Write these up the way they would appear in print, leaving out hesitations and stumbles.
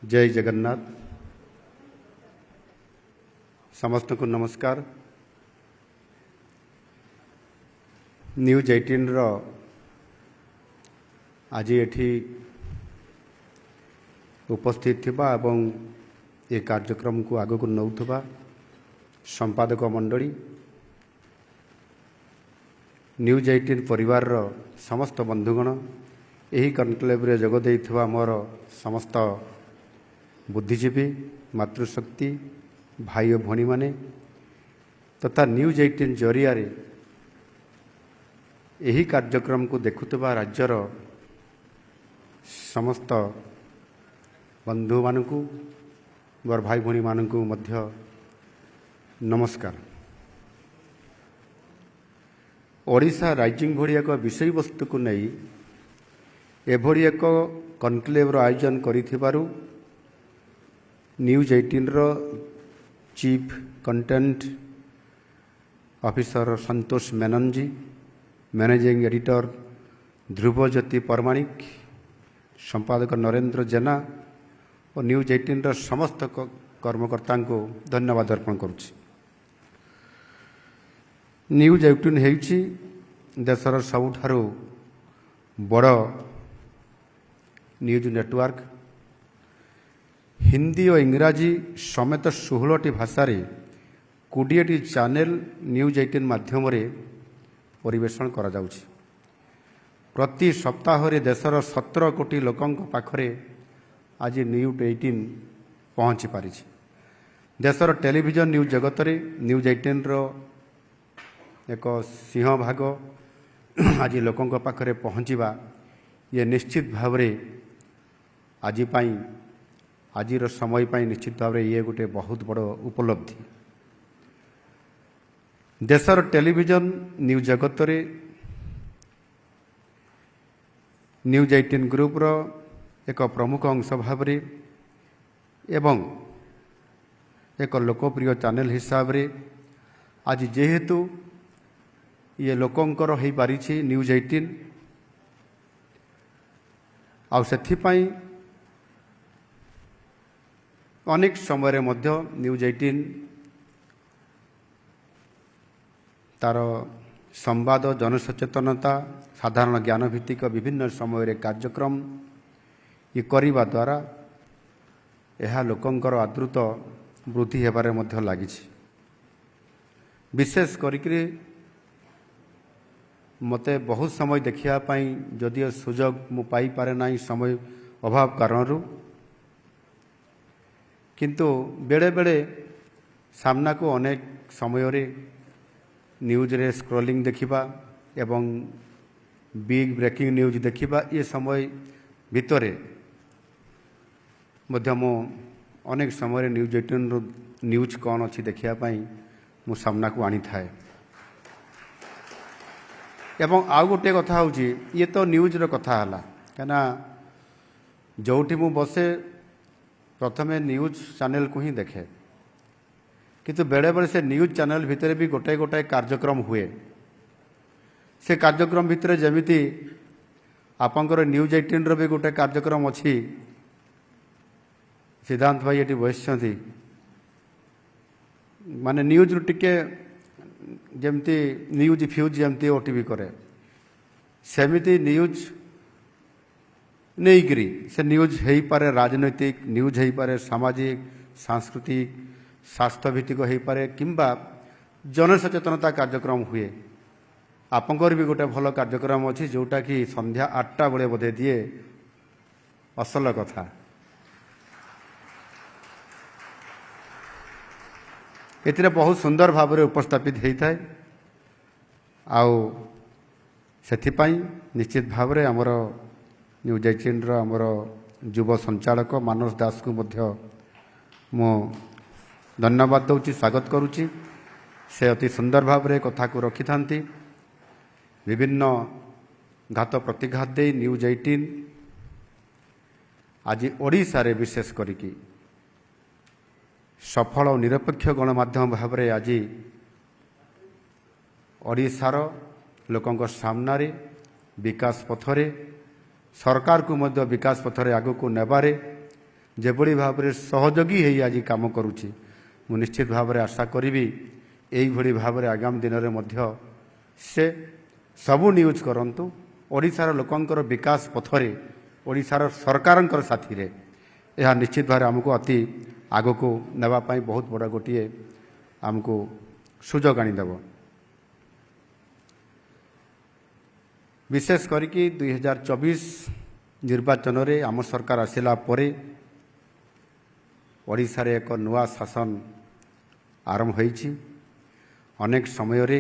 जय जगन्नाथ। समस्त को नमस्कार। न्यूज 18 रो आज एठी उपस्थित थिबा एवं ये कार्यक्रम को आगो को नौथबा संपादक मंडली न्यूज 18 परिवार रो समस्त बंधुगण यही कनक्लेव रे जोग देइथिबा मोर समस्त बुद्धिजीवी मातृशक्ति भाई और भणी माने तथा न्यूज 18 जरिया रे यही कार्यक्रम को देखुवा राज्यर समस्त बंधु मानू मोर भाई भणी मानू मध्य नमस्कार। ओडिशा राइजिंग भली एक विषय वस्तु को नहीं एभली एक कनक्लेव आयोजन करिथिबारु न्यूज 18 रो चीफ कंटेंट ऑफिसर संतोष मेनन जी, मैनेजिंग एडिटर ध्रुवज्योति परमाणिक, संपादक नरेंद्र जेना और न्यूज 18 रो समस्त कर्मकर्ता को धन्यवाद अर्पण करुछि। न्यूज 18 हेउछि देशर सबुठारु बड़ न्यूज नेटवर्क। हिंदी और इंग्राजी समेत 16टी भाषा 20टी चैनल न्यूज 18 माध्यम परिवेषण करा जाउछि। प्रति सप्ताह देशर 17 कोटी लोकंक पाखरे आज न्यूज 18 पहुँची पारि। देशर टेलीविजन न्यूज जगत न्यूज 18 रो एक सिंह भाग आज लोकंक पाखरे पहुँचवा ये निश्चित भाव आजिर समय पाई निश्चित भाव ये गोटे बहुत बड़ उपलब्धि। देशर टेलीविजन न्यूज जगत न्यूज 18 ग्रुप रो एक प्रमुख अंश भाव एवं एक लोकप्रिय चैनल हिसाब रे आज जेहेतु ये लोकंकर हो पारि न्यूज 18 आउ सेथिपाई अनेक समय मध्य न्यूज 18 तार संवाद जनसचेतनता साधारण ज्ञान भित्तिक विभिन्न समय कार्यक्रम ये करने द्वारा यह लोकंकर आदृत वृद्धि हेबारे मध्य लागिछि। विशेष करिकरी मते बहुत समय देखिया पाई जदियो सुजोग मु पाई पारे नाही समय अभाव कारणरू, किंतु बेले बेले सामना को अनेक समय रे न्यूज रे स्क्रॉलिंग देखिबा एवं बिग ब्रेकिंग न्यूज देखिबा ये समय भितरे मध्य मो अनेक समय न्यूज 18 न्यूज कौन अच्छी देखिया पाई मु सामना को आनी थाए। एवं आउ गोटे कथा होची ये तो न्यूज रो कथा हला कना जोठी मु बसे प्रथमे न्यूज चैनल को ही देखे, किंतु बेले बेले से न्यूज चैनल भितर भी गोटे गोटे कार्यक्रम हुए। से कार्यक्रम भितर जमिति आपंकर न्यूज 18 रो भी गोटे कार्यक्रम अच्छी। सिद्धांत भाई ये बसती माने न्यूज टिके जमती न्यूज फ्यूज जमती ओटीवी करे सेमिति न्यूज नहीं करी से न्यूज है पारे राजनैतिक न्यूज है पारे सामाजिक सांस्कृतिक स्वास्थ्य भित्तिक हो पारे किंबा जनसचेतनता कार्यक्रम हुए। आपंकर भी गोटे भल कार्यक्रम अच्छी जोटा कि संध्या 8टा बेले बोधे दिए असल कथा। एथिरे बहुत सुंदर भाव में उपस्थापित होता है। आउ सेथिपाई निश्चित भाव में आमर न्यूज 18 रो आमर युव संचालक मानस दास को मध्य मो धन्यवाद दूची, स्वागत करुच्ची। से अति सुंदर भाव में कथा को रखि थांती विभिन्न घात प्रतिघात दे न्यूज 18 आज ओडिशा रे विशेष करिकी सफल और निरपेक्ष गणमाध्यम भाव में आज ओडिशार लोकंक सामनारे विकास पथरे सरकार को मध्य विकास पथरे आगो को नेबारे যেভাবে ভাবে সহযোগী হয়ে আজ কাম করুছি মু নিশ্চিত ভাবে আশা করিবি এইভাবে ভাবে আগামী দিনের মধ্য সে সবু নিউজ করন্তু ওড়িশার লোকଙ୍କର বিকাশ পথরে ওড়িশার সরকারଙ୍କର সাথীরে ଏହା ନିଶ୍ଚିତ ଭାବରେ ଆମକୁ ଅତି ଆଗକୁ ନେବା ପାଇଁ ବହୁତ ବଡ଼ ଗୋଟିଏ ଆମକୁ ସୁଯୋଗ ଆଣିଦେବ। ବିଶେଷ କରିକି 2024 ନିର୍ବାଚନରେ ଆମ ସରକାର ଆସିଲା ପରେ ଓଡ଼ିଶାରେ ଏକ ନୂଆ ଶାସନ ଆରମ୍ଭ ହୋଇଛି। ଅନେକ ସମୟରେ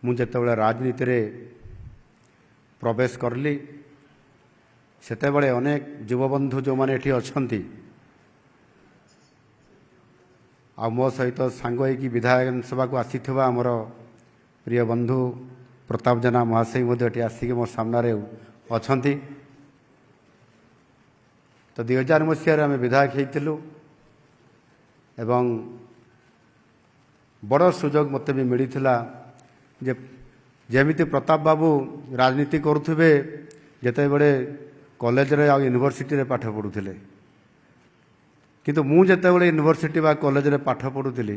ମୁଁ ଯେତେବେଳେ ରାଜନୀତିରେ ପ୍ରବେଶ କଲି ସେତେବେଳେ ଅନେକ ଯୁବବନ୍ଧୁ ଯେଉଁମାନେ ଏଠି ଅଛନ୍ତି ଆଉ ମୋ ସହିତ ସାଙ୍ଗ ହୋଇକି ବିଧାନସଭାକୁ ଆସିଥିବା ଆମର ପ୍ରିୟ ବନ୍ଧୁ ପ୍ରତାପ ଜେନା ମହାଶୟ ମଧ୍ୟ ଏଠି ଆସିକି ମୋ ସାମ୍ନାରେ ଅଛନ୍ତି। ତ 2000 ମସିହାରେ ଆମେ ବିଧାୟକ ହେଇଥିଲୁ ଏବଂ ବଡ଼ ସୁଯୋଗ ମୋତେ ବି ମିଳିଥିଲା ଯେ ଯେମିତି ପ୍ରତାପ ବାବୁ ରାଜନୀତି କରୁଥିବେ ଯେତେବେଳେ କଲେଜରେ ଆଉ ୟୁନିଭର୍ସିଟିରେ ପାଠ ପଢ଼ୁଥିଲେ, କିନ୍ତୁ ମୁଁ ଯେତେବେଳେ ୟୁନିଭର୍ସିଟି ବା କଲେଜରେ ପାଠ ପଢ଼ୁଥିଲି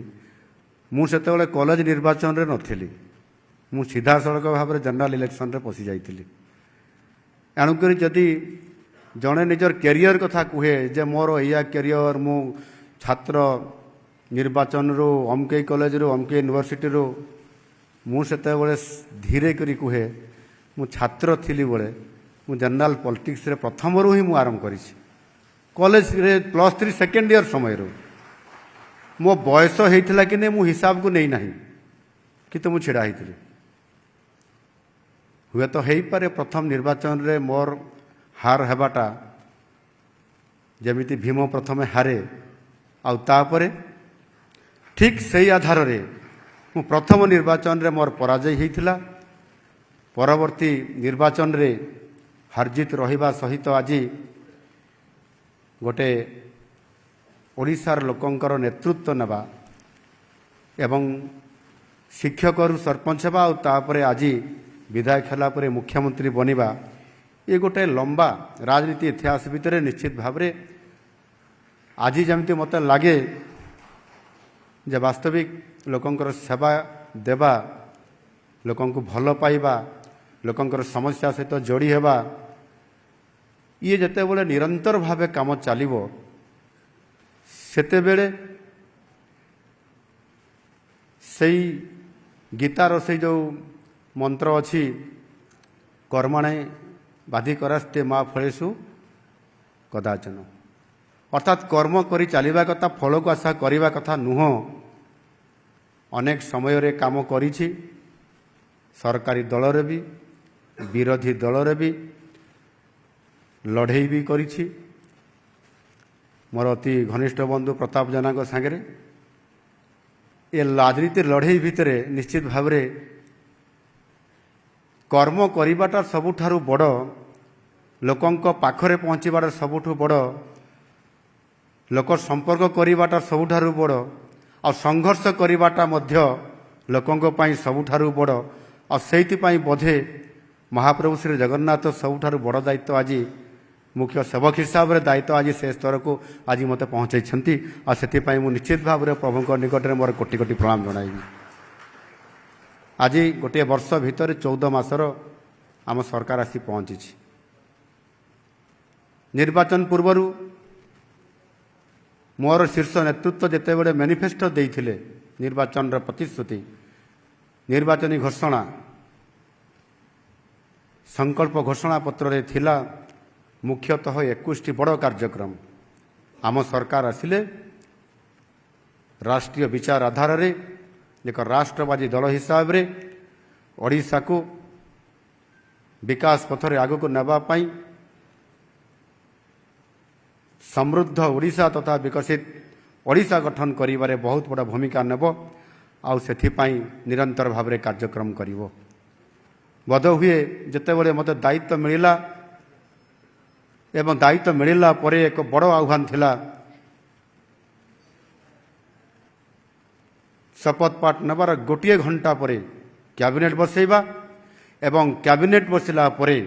ମୁଁ ସେତେବେଳେ କଲେଜ ନିର୍ବାଚନରେ ନଥିଲି, ମୁଁ ସିଧାସଳଖ ଭାବରେ ଜେନେରାଲ ଇଲେକ୍ସନରେ ପଶି ଯାଇଥିଲି। ଏଣୁକରି ଯଦି ଜଣେ ନିଜର କ୍ୟାରିୟର କଥା କୁହେ ଯେ ମୋର ଏଇଆ କ୍ୟାରିୟର, ମୁଁ ଛାତ୍ର ନିର୍ବାଚନରୁ ଅମକେଇ କଲେଜରୁ ଅମକେଇ ୟୁନିଭର୍ସିଟିରୁ, ମୁଁ ସେତେବେଳେ ଧୀରେ କରି କୁହେ ମୁଁ ଛାତ୍ର ଥିଲି ବେଳେ ମୁଁ ଜେନେରାଲ ପଲିଟିକ୍ସରେ ପ୍ରଥମରୁ ହିଁ ମୁଁ ଆରମ୍ଭ କରିଛି। କଲେଜରେ +3 ସେକେଣ୍ଡ ଇୟର ସମୟରୁ ମୋ ବୟସ ହେଇଥିଲା କି ନାହିଁ ମୁଁ ହିସାବକୁ ନେଇ ନାହିଁ, କିନ୍ତୁ ମୁଁ ଛିଡ଼ା ହେଇଥିଲି। ହୁଏତ ହେଇପାରେ ପ୍ରଥମ ନିର୍ବାଚନରେ ମୋର ହାର ହେବାଟା ଯେମିତି ଭୀମ ପ୍ରଥମେ ହାରେ ଆଉ ତାପରେ ଠିକ୍ ସେଇ ଆଧାରରେ ମୁଁ ପ୍ରଥମ ନିର୍ବାଚନରେ ମୋର ପରାଜୟ ହୋଇଥିଲା। ପରବର୍ତ୍ତୀ ନିର୍ବାଚନରେ ହାରଜିତ ରହିବା ସହିତ ଆଜି ଗୋଟେ ଓଡ଼ିଶାର ଲୋକଙ୍କର ନେତୃତ୍ୱ ନେବା ଏବଂ ଶିକ୍ଷକରୁ ସରପଞ୍ଚ ହେବା ଆଉ ତାପରେ ଆଜି ବିଧାୟକ ହେଲା ପରେ ମୁଖ୍ୟମନ୍ତ୍ରୀ ବନିବା, ଏ ଗୋଟେ ଲମ୍ବା ରାଜନୀତି ଇତିହାସ ଭିତରେ ନିଶ୍ଚିତ ଭାବରେ ଆଜି ଯେମିତି ମୋତେ ଲାଗେ ଯେ ବାସ୍ତବିକ ଲୋକଙ୍କର ସେବା ଦେବା, ଲୋକଙ୍କୁ ଭଲ ପାଇବା, ଲୋକଙ୍କର ସମସ୍ୟା ସହିତ ଯୋଡ଼ି ହେବା, ଇଏ ଯେତେବେଳେ ନିରନ୍ତର ଭାବେ କାମ ଚାଲିବ ସେତେବେଳେ ସେଇ ଗୀତାର ସେଇ ଯେଉଁ ମନ୍ତ୍ର ଅଛି କର୍ମଣେ ବାଧିକରାସ୍ତେ ମା ଫଳେଷୁ କଦାଚନ, ଅର୍ଥାତ୍ କର୍ମ କରି ଚାଲିବା କଥା, ଫଳକୁ ଆଶା କରିବା କଥା ନୁହଁ। ଅନେକ ସମୟରେ କାମ କରିଛି, ସରକାରୀ ଦଳରେ ବି ବିରୋଧୀ ଦଳରେ ବି ଲଢ଼େଇ ବି କରିଛି। ମୋର ଅତି ଘନିଷ୍ଠ ବନ୍ଧୁ ପ୍ରତାପ ଜେନାଙ୍କ ସାଙ୍ଗରେ ଏ ରାଜନୀତି ଲଢ଼େଇ ଭିତରେ ନିଶ୍ଚିତ ଭାବରେ କର୍ମ କରିବାଟା ସବୁଠାରୁ ବଡ଼, ଲୋକଙ୍କ ପାଖରେ ପହଞ୍ଚିବାଟା ସବୁଠୁ ବଡ଼, ଲୋକ ସମ୍ପର୍କ କରିବାଟା ସବୁଠାରୁ ବଡ଼, ଆଉ ସଂଘର୍ଷ କରିବାଟା ମଧ୍ୟ ଲୋକଙ୍କ ପାଇଁ ସବୁଠାରୁ ବଡ଼। ଆଉ ସେଇଥିପାଇଁ ବୋଧେ ମହାପ୍ରଭୁ ଶ୍ରୀ ଜଗନ୍ନାଥ ସବୁଠାରୁ ବଡ଼ ଦାୟିତ୍ୱ ଆଜି ମୁଖ୍ୟ ସେବକ ହିସାବରେ ଦାୟିତ୍ୱ ଆଜି ସେ ସ୍ତରକୁ ଆଜି ମୋତେ ପହଞ୍ଚାଇଛନ୍ତି। ଆଉ ସେଥିପାଇଁ ମୁଁ ନିଶ୍ଚିତ ଭାବରେ ପ୍ରଭୁଙ୍କ ନିକଟରେ ମୋର କୋଟି କୋଟି ପ୍ରଣାମ ଜଣାଇବି। ଆଜି ଗୋଟିଏ ବର୍ଷ ଭିତରେ 14 ମାସର ଆମ ସରକାର ଆସି ପହଞ୍ଚିଛି। ନିର୍ବାଚନ ପୂର୍ବରୁ ମୋର ଶୀର୍ଷ ନେତୃତ୍ୱ ଯେତେବେଳେ ମ୍ୟାନିଫେଷ୍ଟୋ ଦେଇଥିଲେ, ନିର୍ବାଚନର ପ୍ରତିଶ୍ରୁତି, ନିର୍ବାଚନୀ ଘୋଷଣା, ସଂକଳ୍ପ ଘୋଷଣା ପତ୍ରରେ ଥିଲା ମୁଖ୍ୟତଃ 21ଟି ବଡ଼ କାର୍ଯ୍ୟକ୍ରମ। ଆମ ସରକାର ଆସିଲେ ରାଷ୍ଟ୍ରୀୟ ବିଚାର ଆଧାରରେ ଏକ ରାଷ୍ଟ୍ରବାଦୀ ଦଳ ହିସାବରେ ଓଡ଼ିଶାକୁ ବିକାଶ ପଥରେ ଆଗକୁ ନେବା ପାଇଁ, ସମୃଦ୍ଧ ଓଡ଼ିଶା ତଥା ବିକଶିତ ଓଡ଼ିଶା ଗଠନ କରିବାରେ ବହୁତ ବଡ଼ ଭୂମିକା ନେବ ଆଉ ସେଥିପାଇଁ ନିରନ୍ତର ଭାବରେ କାର୍ଯ୍ୟକ୍ରମ କରିବ। ବୋଧହୁଏ ଯେତେବେଳେ ମୋତେ ଦାୟିତ୍ୱ ମିଳିଲା ଏବଂ ଦାୟିତ୍ୱ ମିଳିଲା ପରେ ଏକ ବଡ଼ ଆହ୍ୱାନ ଥିଲା ଶପଥ ପାଠ ନେବାର ଗୋଟିଏ ଘଣ୍ଟା ପରେ କ୍ୟାବିନେଟ୍ ବସାଇବା ଏବଂ କ୍ୟାବିନେଟ୍ ବସିଲା ପରେ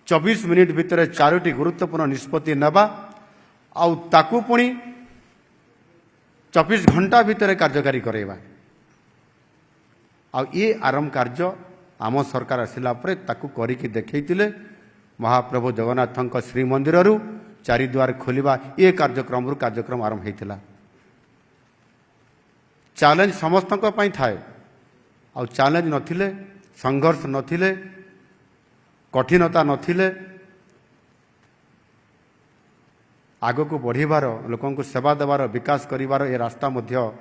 24 मिनिट भितर 4टी गुरुत्वपूर्ण निष्पत्ति नेबा आउ ताकू पुणी 24 घंटा भितर कार्यकारी करेबा आउ ये आरंभ कार्य आम सरकार आसिला परे ताकू करिकी देखैतिले महाप्रभु जगन्नाथ श्रीमंदिर चारिद्वार खोलिबा ये कार्यक्रम आरंभ होइतिला। चैलेंज समस्त थाए आउ चैलेंज नथिले संघर्ष नथिले कठिनता नथिले आगो को बढ़िबार लोकों को सेवा देवार विकास करिवार ये रास्ता मध्य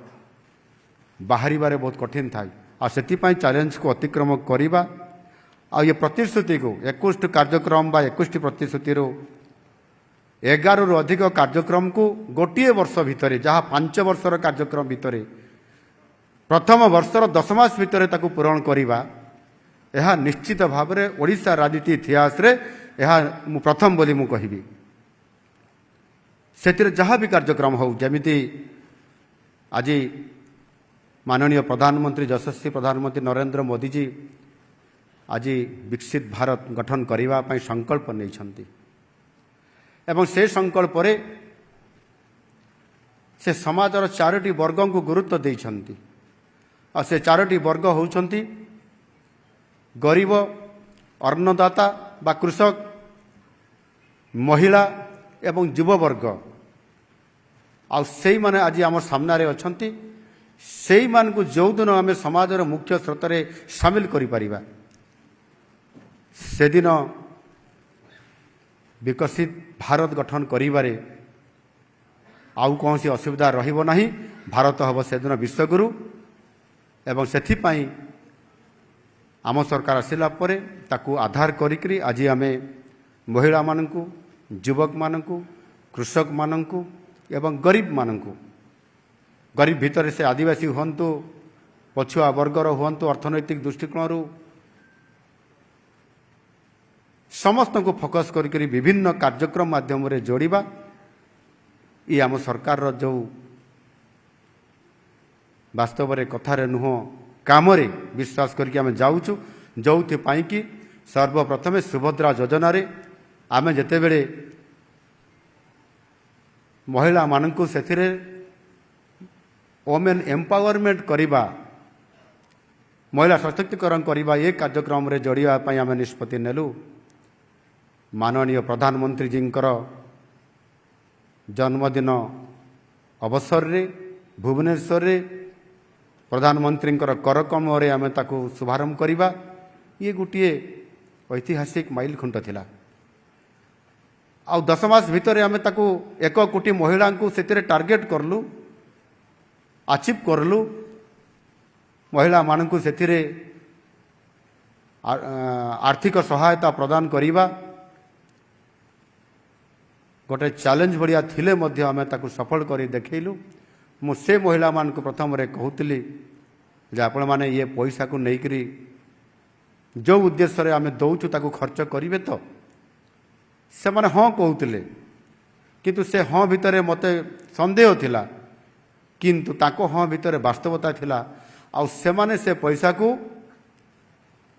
बाहरिबारे बहुत कठिन थाए आ सेतिपाई चैलेंज को अतिक्रम करिबा आ ये प्रतिश्रुति को 21 कार्यक्रम बा 21 प्रतिश्रुति 11 रु अधिक कार्यक्रम को गोटे वर्ष भितर जहाँ 5 वर्षर कार्यक्रम भितर प्रथम वर्षर 10 मास भितर ताकू पूरण करिबा यह निश्चित भाव में ओडिशा राजनीति इतिहास रे यह प्रथम बोली मु कहिबी। से जहाँ भी कार्यक्रम हो जमीती आज माननीय प्रधानमंत्री यशस्वी प्रधानमंत्री नरेंद्र मोदी जी आज विकसित भारत गठन करने संकल्प नहीं एवं से संकल्प रे से समाजर 4टी वर्ग को गुरुत्व देइछंती और से 4टी वर्ग होउछंती गरीब अन्नदाता बा कृषक महिला एवं युववर्ग आउ से माने आज आम सामने अछंती से मान को जो दिन आम समाजर मुख्य स्रोत सामिल करिपरिबा से दिन विकसित भारत गठन करिबारे आउ कौन सी असुविधा रहिबो नाही। भारत हब से दिन विश्वगुरु एवं सेथिपाई आम सरकार आसिला परे ताकू आधार करिकरी आज आमे महिला माननकू युवक माननकू कृषक माननकू एवं गरीब माननकू गरीब भितर से आदिवासी हुंतु पछुआ वर्गर हुंतु अर्थनैतिक दृष्टिकोण समस्त को फोकस करी विभिन्न कार्यक्रम माध्यम रे जोड़िबा ये आम सरकार जो वास्तव में कथार नुह काम रे विश्वास करके आम जाऊँ जो कि सर्वप्रथमे सुभद्रा योजना रे आम जेते बेले महिला मानकू सेथिरे वोमेन एम्पावरमेंट करिबा महिला सशक्तिकरण करिबा ये कार्यक्रम रे जोड़िया आम निष्पत्ति नेलु। माननीय प्रधानमंत्री जींकर जन्मदिन अवसर रे भुवनेश्वर रे प्रधानमंत्री करकम रे आम ताकू शुभारंभ करिबा ये गोटे ऐतिहासिक माइल खुंट थिला। आ 10 मास भितर आम ताकू 1 कोटी महिला को सेतिरे टार्गेट करलु अचीव करलु महिला मानकू सेतिरे आर्थिक सहायता प्रदान करिबा गोटे चैलेंज बढ़िया थिले मध्य आम ताकू सफल करी देखैलु। मु से महिला मान को प्रथम रे कहूतली जे आपण माने ये पैसा को नेकरी जो उद्देश्य रे आम दौचु ताकू खर्च करिवे तो से माने हाँ कहूतले किंतु से हाँ भितर मते संदेह थिला किंतु ताको हाँ भितर वास्तवता थिला आ से माने से पैसा को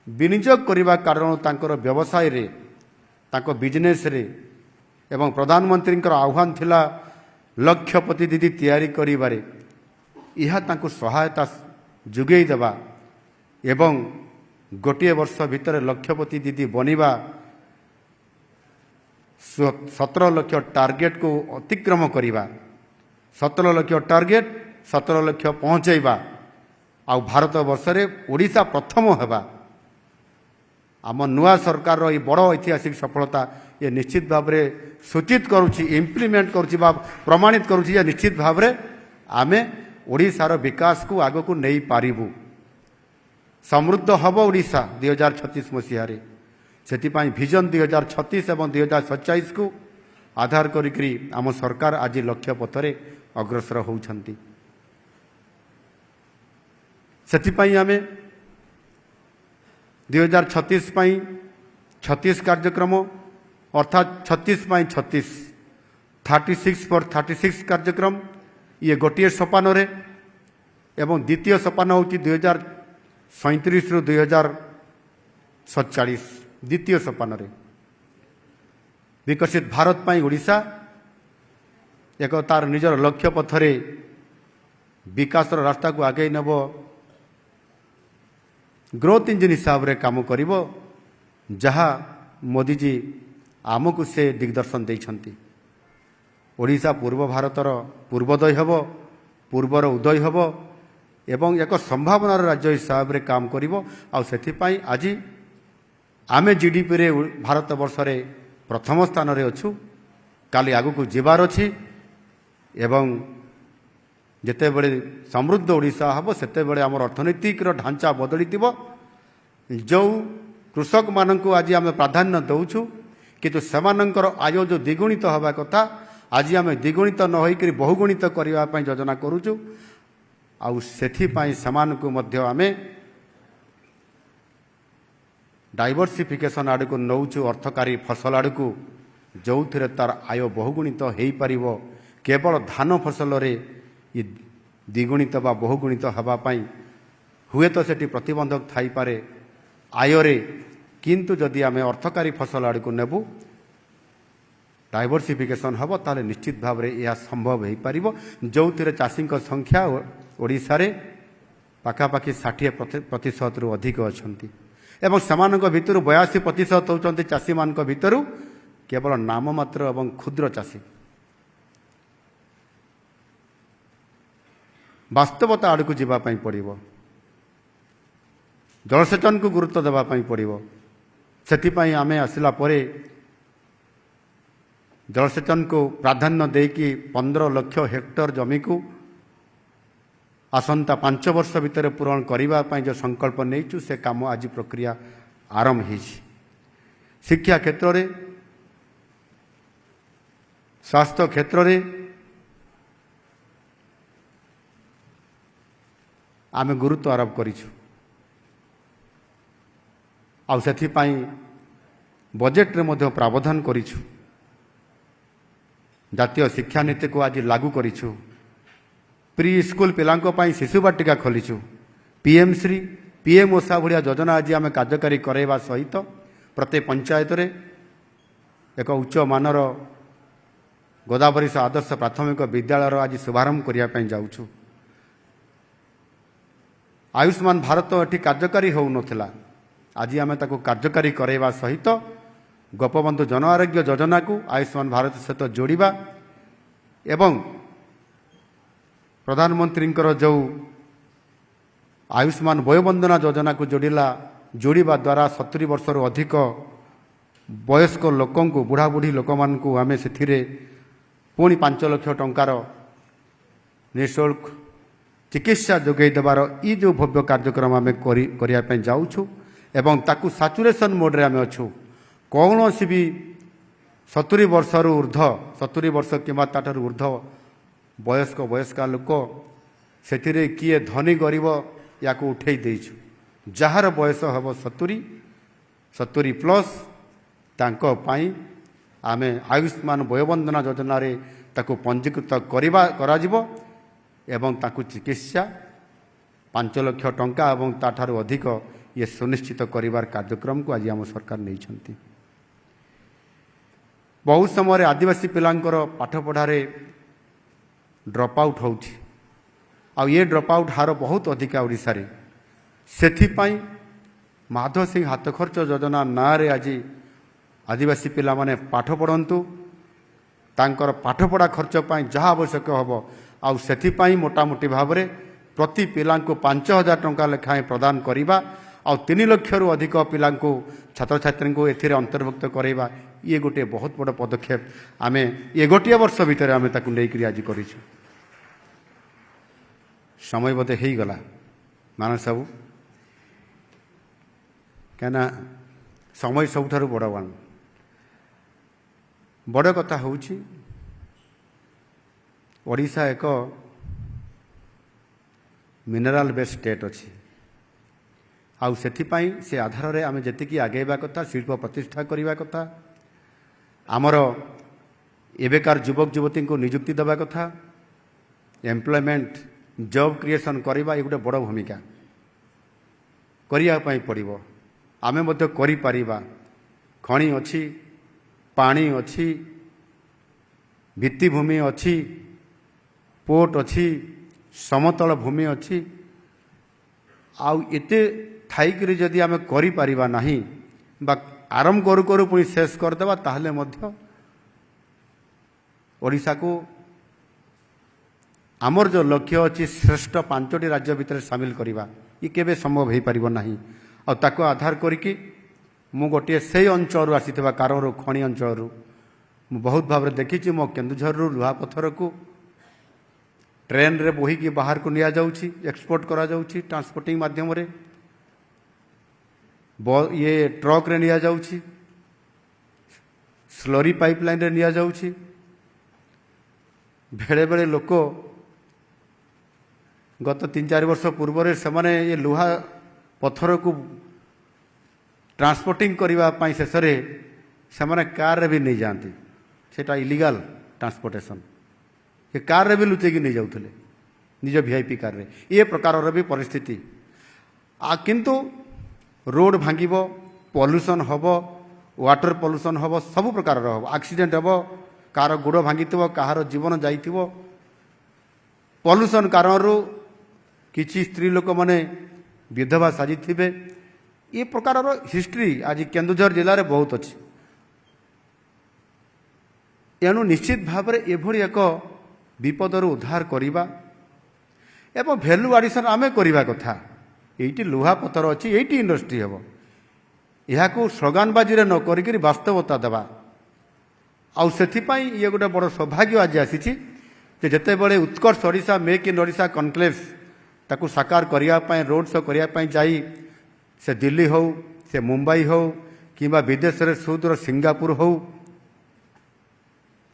विनियोग करिबा कारण तांकर व्यवसाय रे ताको बिजनेस रे एवं प्रधानमंत्री आह्वान थिला लक्षपति दीदी तैयारी करिबारे यह तांको सहायता जुगेई देबा एवं गोटे वर्ष भितर लक्षपति दीदी बनिबा 17 लाख टार्गेट को अतिक्रम करिबा 17 लाख टार्गेट 17 लाख पहुंचैबा आ भारत वर्ष रे ओडिशा प्रथम हेबा आम नुआ सरकार रो बड़ ऐतिहासिक सफलता ये निश्चित भाव में सूचित करुच्ची इम्प्लीमेंट करुच्ची प्रमाणित करुच्ची निश्चित भाव में आमे ओडिशार विकास को आग को नहीं पारिबु समृद्ध हब ओडिशा 2036 मसीह से विजन 2036 एवं 2047 को आधार करी आम सरकार आज लक्ष्य पथरे अग्रसर होउछंती। सेतिपाई आमे 2036 36 कार्यक्रम अर्थात 36 पाई 36 36 पर 36 कार्यक्रम ये गोटे सोपान रे एवं द्वितीय सोपान हूँ 2037 रु 2047 द्वितीय सोपान रे विकसित भारत पाई ओडिशा एक तार निजर लक्ष्य पथरे विकास रास्ता को आगे नब ग्रोथ इंजिन हिसाब रे काम करिवो जहा मोदी जी आमको से दिग्दर्शन देइछंती। ओडिशा पूर्व भारतर पूर्वोदय हब पूर्वर उदय हब एवं एक संभावनार राज्य हिसाब रे काम करिवो आ सेथिपाई आज आमे जीडीपी रे भारत वर्ष रे प्रथम स्थान रे अछु। काली आगु को जीवार अछि एवं जेते बड़े समृद्ध ओडिशा हब सेते बड़े हमर अर्थनैतिक ढांचा बदलितिबो। जो कृषक माननकु आज आमे प्राधान्य दउछु किंतु सेमानंकर आय जो द्विगुणित हवा कथा आज आमे द्विगुणित न होइकरी बहुगुणित करिवा पई योजना करूछु। आउ सेथि पई सेमानकु मध्य आमे डाइवर्सिफिकेशन आड़ को नौचु अर्थकारी फसल आड़ को जो थे तार आय बहुगुणित हो पारिबो। केवल धान फसल रे द्विगुणित बा बहुगुणित हवापाई हुए तो सेठी प्रतिबंधक थाई पारे आयरे किंतु जदि आमे अर्थकारी फसल आड़ को नेबू डाइवर्सिफिकेशन हम ताले निश्चित भाव में यह संभव हो पारिबो। जो थे चाषी संख्या ओडिशा रे पाखापाखि 60% रु अधिक अछंती एवं समानक भितर 82% होउचंती चाषी मानक भितर केवल नाम मात्र एवं क्षुद्र चाषी। वास्तवता आड़ को जीवाई पड़ो जलसेचन को गुरुत्व देवाई पड़ो। से आमे आसला परे जलसेचन को प्राधान्य देकी 15 लाख हेक्टर जमी को आसंता 5 वर्ष भितर पूरण करने जो संकल्प नहीं से काम आज प्रक्रिया आरंभ हो। शिक्षा क्षेत्र रे स्वास्थ्य क्षेत्र रे आमे गुरुत्व आरोप करिछु। आउ सेथिपाई बजेट रे मध्य प्रावधान करिछु। जातीय शिक्षा नीति को आज लागू करिछु। प्री स्कूल पिलांको पाई शिशु बाटिका खोलिछु। पीएम श्री पीएम ओसा भलिया योजना आज आमे कार्यकारी करैबा सहित प्रत्येक पंचायत रे एक उच्च मानर गोदावरी आदर्श प्राथमिक विद्यालय आज शुभारंभ करिया पई जाउछु। आयुष्मान भारत एटी कार्यकारी हो नथिला आज आमे ताको कार्यकारी करैबा सहित गोपबंधु जन आरोग्य योजना को आयुष्मान भारत सहित जोड़िबा एवं प्रधानमंत्री जो आयुष्मान वयोवंदना योजना को जोड़िबा द्वारा 70 वर्ष अधिक वयस्क लोकों को बुढ़ा बुढ़ी लोक मान को आमे सेथिरे पुणी 5 लाख टंकार निःशुल्क चिकित्सा जोगई देवार ई जो भव्य कार्यक्रम आमे करिया पे जाउछु एवं ताकू सैचुरेशन मोड रे आमे अछु। कौन सी भी 70 वर्ष ऊर्ध 70 वर्ष किंवा ताठर ऊर्ध वयस्का लोक से किए धनी गरीब या उठे देछु जार बयस हम 70 प्लस तांको पाई आमे आयुष्मान वयोवंदना योजना रे ताकू पंजीकृत करा जिवो एवं ताकू चिकित्सा 5 लाख टंका एवं ताठारु अधिक ये सुनिश्चित करिवार कार्यक्रम को आज आम सरकार नहीं छंती। बहुत समय आदिवासी पिलांकर पाठ पढ़ारे ड्रप आउट होउछि आ ये ड्रप आउट हार बहुत अधिका ओडिशा रे सेथिपाई माधव सिंह हाथ खर्च योजना ना रे आज आदिवासी पिला माने पाठ पढ़ंतु तांकर पाठ पढ़ा खर्च पाई जहाँ आवश्यक हम आउ सेथिपाई मोटामोटी भाव में प्रति पिला को 5,000 टंका लेखाएं प्रदान करिबा आउ 3 लाख रु अधिक पिला छात्र छात्री को एथिरे अंतर्भुक्त करवा ये गोटे बहुत बड़ पदक्षेप आमे ये गोटे वर्ष भितर आमे ताकू लेकरी आज करिछु। समय बोधे हो गला मानस बाबू क्या समय सबुठारु बड़वान बड़ कथा होउछि ओडिशा एक मिनराल बेस्ड स्टेट अच्छी आउ सेथिपाई से आधार रे आमे जेतिकी आगेबा कथा शिल्प प्रतिष्ठा करिबा कथा आमर एबेकार युवक युवती को नियुक्ति देवा कथा एम्प्लॉयमेंट जॉब क्रिएशन करवा ये गोटे बड़ भूमिका करिया पई पड़िबो आमे मध्य करि पारिबा खणी अछि पानी अच्छी भित्तिभूमि अच्छी पोर्ट अच्छी समतल भूमि अच्छी आउ एते थाइकरी जदि आम करिपारिबा नाही बा आरंभ करू करू पुणी शेष करदेवा ताहले मध्य ओडिशा को आमर जो लक्ष्य अच्छी श्रेष्ठ 5टी राज्य भितर सामिल करवा ये केबे संभव हो पार ना आ ताको आधार करिकी मु गोटे से अंचल आसीथिबा कारंरू खणी अंचल बहुत भाव देखी मो केन्दुझर लुहापथर को ट्रेन रे बोहीकी बाहर को निया जाउछि एक्सपोर्ट करा जाउछि ट्रांसपोर्टिंग माध्यम रे ये ट्रक रे निया जाउछि स्लरी पाइपलाइन रे निया जाउछि बेले बेले लोक गत 3-4 वर्ष पूर्व से माने ये लुहा पत्थर को ट्रांसपोर्टिंग करने शेष से कार रे भी नहीं जाती सेटा इलीगल ट्रांसपोर्टेशन ये कार रे भी लुचेकी नहीं जाउथले निज वीआईपी कार रे ये प्रकार भी परिस्थिति किंतु रोड भांगिबो पॉल्यूशन हबो वाटर पॉल्यूशन हबो सब प्रकार हबो एक्सीडेंट हबो कार गोड़ भांगिथिबो कहार जीवन जाइथिबो पॉल्यूशन कारणरू किछि स्त्री लोक माने विधवा साजी थिबे ये प्रकार हिस्ट्री आज केन्दुझर जिले में बहुत अच्छी एणु निश्चित भाव में एभली एक विपदर उद्धार करवा एवं भैल्यू आडिशन आम करवा कथा ये लुहा पत्थर अच्छी ये इंडस्ट्री हम यहाँ स्लोगानबाजी न करी वास्तवता देवा आउ ये गोटे बड़ सौभाग्य आज आसी जिते बड़े Utkarsh Odisha make in Odisha conclave ताकू साकार करने रोड शो करने जाई से दिल्ली हो से मुंबई हो कि विदेश में सुदूर सिंगापुर हो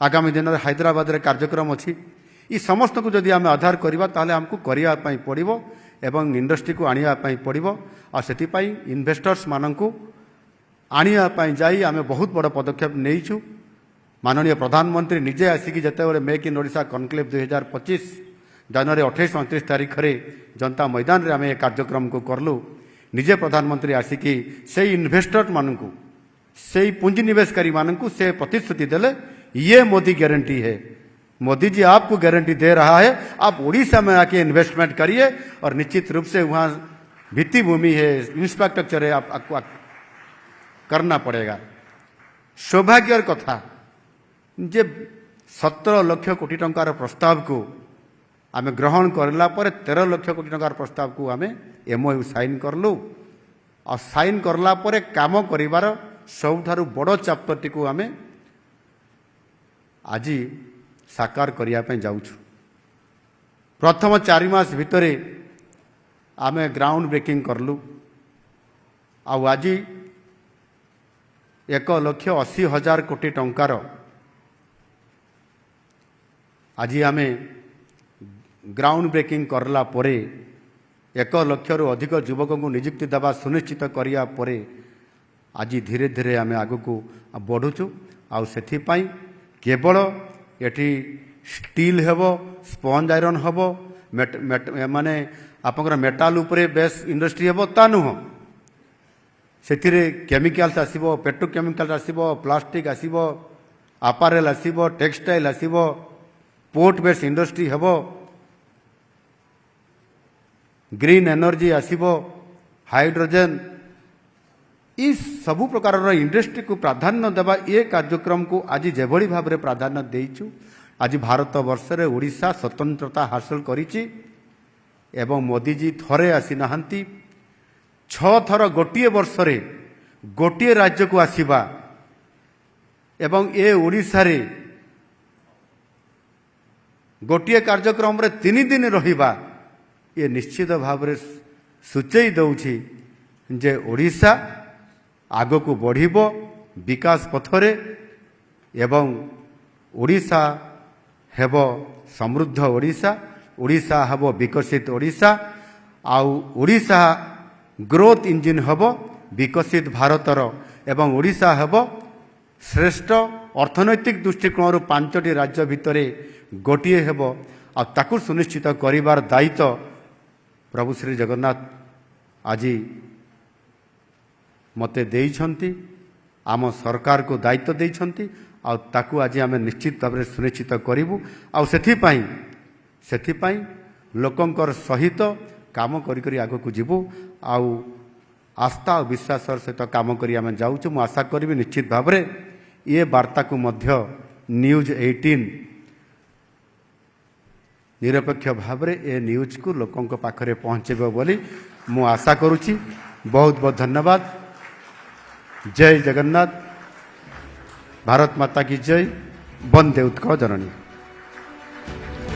आगामी दिन में हैदराबाद रे कार्यक्रम अच्छी ये समस्त को जदि आम आधार करवा ताहले हमको करने पड़ो एवं इंडस्ट्री को आने पड़ो आपाई इन्वेस्टर्स मानू आने जाई आम बहुत बड़ पदक्षेप नहीं माननीय प्रधानमंत्री निजे आसिक जिते बड़े मेक इन ओडिशा कनक्लेव 2025 जनवरी 28-29 तारीख में जनता मैदान रे आम कार्यक्रम को करलु निजे प्रधानमंत्री आसिकी से इन्वेस्टर मानू से पुंजीनिवेशकारी मानू से प्रतिश्रुति देले ये मोदी गारंटी है मोदी जी आपको गारंटी दे रहा है आप उड़ीसा में आके इन्वेस्टमेंट करिए और निश्चित रूप से वहाँ भित्तिभूमि है इंफ्रास्ट्रक्चर है आपको करना पड़ेगा सौभाग्यर कथा जे 17 लाख कोटी टंकार प्रस्ताव को आम ग्रहण करला पर 13 लाख कोटी टंकार प्रस्ताव को आम एमओयू साइन करलु और साइन करला पर काम करिवार सबुठारु बड़ चैप्टरटी को आम आज साकार करिया पे जाउछु प्रथम 4 मास भितरे आम ग्राउंड ब्रेकिंग करलु आज 1,80,000 कोटी टंकार आज आम ग्राउंड ब्रेकिंग करला परे 1 लाख रु अधिक युवक को नियुक्ति देवा सुनिश्चित करिया परे आज धीरे धीरे आम आग को बढ़ुचु आउ केवल एटी स्टील हेबो स्पंज आयरन हेबो माने आपनकर मेटाल उपरे बेस इंडस्ट्री हेबो ता नुह सेथिरे केमिकल्स आसीबो पेट्रोकेमिकल्स आसीबो प्लास्टिक आसीबो अपारेल आसीबो टेक्सटाइल आसीबो पोर्ट बेस इंडस्ट्री हेबो ग्रीन एनर्जी आसीबो हाइड्रोजन इस सबु प्रकार इंडस्ट्री को प्राधान्य देवा ये कार्यक्रम को आज जेभली भाव में प्राधान्य देइछु आज भारत वर्ष रे ओडिशा स्वतंत्रता हासिल करिछि एवं मोदी जी थरे आसी नहांती 6 थर गोटे वर्ष रे गोटे राज्य को आसीबा एवं ए ओडिशा रे गोटे कार्यक्रम रे 3 दिन रहिबा ये निश्चित भाव में सूचई दउछि जे ओडिशा आग को बढ़िब विकास पथरे एवं ओडिशा हेब समृद्ध ओडिशा ओडिशा हेब विकसित ओडिशा आउ ओडिशा ग्रोथ इंजिन हेब विकसित भारतर एवं ओडिशा हेब श्रेष्ठ अर्थनैतिक दृष्टिकोण 5टी राज्य भितरे गोटे हेब आ ताकू सुनिश्चित करिवार दायित्व प्रभु श्री जगन्नाथ आज मते देइछंती आम सरकार को दायित्व देइछंती आ ताकू आज आम निश्चित भाव में सुनिश्चित करूँ आथिपाई लोकंकर सहित काम करी आग को जीवु आउ आस्था और विश्वास सहित काम करी आम जाऊँ मु आशा करी निश्चित भाव में ये वार्ता को मध्य न्यूज 18 निरपेक्ष भाव में ए न्यूज को लोकों पाखरे पहुँचेब बोली मु आशा करुच्ची। बहुत बहुत धन्यवाद। जय जगन्नाथ। भारत माता की जय। वंदे उत्कल जननी।